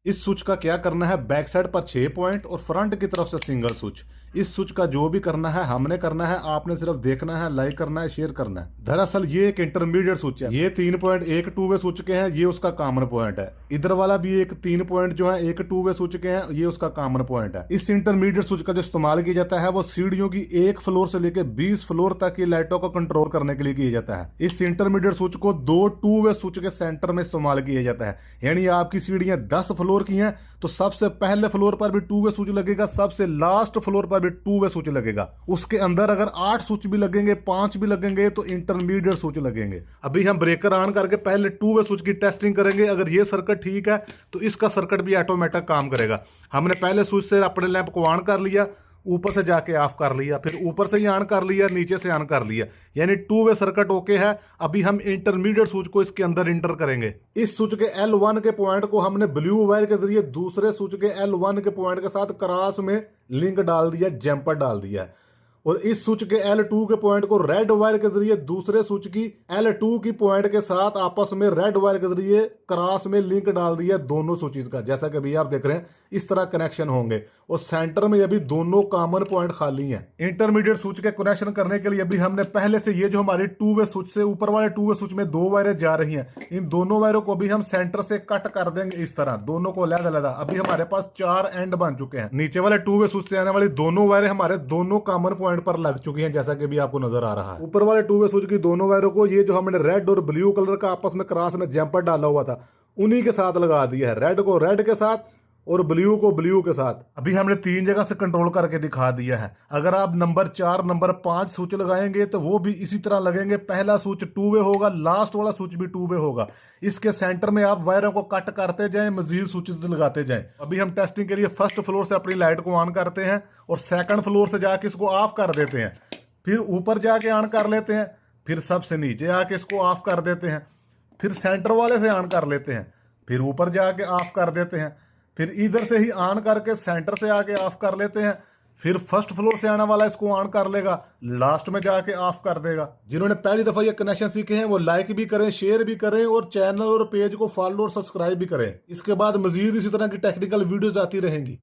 इस स्विच का क्या करना है, बैक साइड पर 6 पॉइंट और फ्रंट की तरफ से सिंगल स्विच। इस स्विच का जो भी करना है हमने करना है, आपने सिर्फ देखना है, लाइक करना है, शेयर करना है। दरअसल ये एक इंटरमीडिएट स्विच है। ये 3 पॉइंट एक 2 वे स्विच के हैं, ये उसका कॉमन पॉइंट है। इधर वाला भी एक 3 पॉइंट जो है एक 2 वे स्विच के हैं, ये उसका कॉमन पॉइंट है। इस इंटरमीडिएट स्विच का जो इस्तेमाल किया जाता है वो सीढ़ियों की 1 फ्लोर से लेकर 20 फ्लोर तक की लाइटों को कंट्रोल करने के लिए किया जाता है। इस इंटरमीडिएट स्विच को 2 2 वे स्विच के सेंटर में इस्तेमाल किया जाता है। यानी आपकी सीढ़ियां 10 फ्लोर की हैं तो सबसे पहले फ्लोर पर भी 2 वे स्विच लगेगा, सबसे लास्ट फ्लोर पर भी 2 वे स्विच लगेगा। उसके अंदर अगर 8 स्विच भी लगेंगे, 5 भी लगेंगे तो इंटरमीडिएट स्विच लगेंगे। अभी हम ब्रेकर ऑन करके पहले 2 वे स्विच की टेस्टिंग करेंगे। अगर ये सर्किट ठीक है तो इसका सर्किट भी ऑटोमेटिक काम करेगा। हमने पहले स्विच से अपने लैंप को ऑन कर लिया, ऊपर से जाके ऑफ कर लिया, फिर ऊपर से ही ऑन कर लिया, नीचे से ऑन कर लिया, यानी 2 वे सर्किट ओके है। अभी हम इंटरमीडिएट स्विच को इसके अंदर इंटर करेंगे। इस स्विच के L1 के पॉइंट को हमने ब्लू वायर के जरिए दूसरे स्विच के L1 के पॉइंट के साथ क्रॉस में लिंक डाल दिया, जम्पर डाल दिया है। और इस स्विच के L2 के पॉइंट को रेड वायर के जरिए दूसरे स्विच की L2 की पॉइंट के साथ आपस में रेड वायर के जरिए क्रॉस में लिंक डाल दिया दोनों स्विचेस का। जैसा कि अभी आप देख रहे हैं इस तरह कनेक्शन होंगे और सेंटर में अभी दोनों कॉमन पॉइंट खाली हैं। इंटरमीडिएट स्विच के कनेक्शन करने के लिए अभी हमने पहले से ये जो हमारी 2 वे स्विच से ऊपर वाले 2 वे स्विच में 2 वायरें जा रही हैं, इन दोनों वायरों को भी हम सेंटर से कट कर देंगे इस तरह, दोनों को अलग-अलग। अभी हमारे पास 4 एंड बन चुके हैं। नीचे वाले 2 वे स्विच से आने वाली दोनों वायरें हमारे दोनों कॉमन पॉइंट पर लग चुकी हैं, जैसा कि भी आपको नजर आ रहा है। ऊपर वाले 2 वे स्विच की दोनों वायरों को ये जो हमने रेड और ब्लू कलर का आपस में क्रॉस में जम्पर डाला हुआ था उन्हीं के साथ लगा दिया है। रेड को रेड के साथ और ब्लू को ब्लू के साथ। अभी हमने 3 जगह से कंट्रोल करके दिखा दिया है। अगर आप नंबर 4 नंबर 5 स्विच लगाएंगे तो वो भी इसी तरह लगेंगे। पहला स्विच 2 वे होगा, लास्ट वाला स्विच भी 2 वे होगा। इसके सेंटर में आप वायरों को कट करते जाएं, मजीद स्विचेस लगाते जाएं। अभी हम टेस्टिंग के लिए फर्स्ट फ्लोर से अपनी लाइट को ऑन करते हैं और सेकंड फ्लोर से जाके इसको ऑफ कर देते हैं, फिर ऊपर जाके ऑन कर लेते हैं, फिर सबसे नीचे आके इसको ऑफ कर देते हैं, फिर सेंटर वाले से ऑन कर लेते हैं, फिर ऊपर जाके ऑफ कर देते हैं, फिर इधर से ही ऑन करके सेंटर से आके ऑफ कर लेते हैं, फिर फर्स्ट फ्लोर से आने वाला इसको ऑन कर लेगा, लास्ट में जाके ऑफ कर देगा। जिन्होंने पहली दफा ये कनेक्शन सीखे हैं वो लाइक भी करें, शेयर भी करें और चैनल और पेज को फॉलो और सब्सक्राइब भी करें। इसके बाद मजीद इसी तरह की टेक्निकल वीडियोस आती रहेंगी।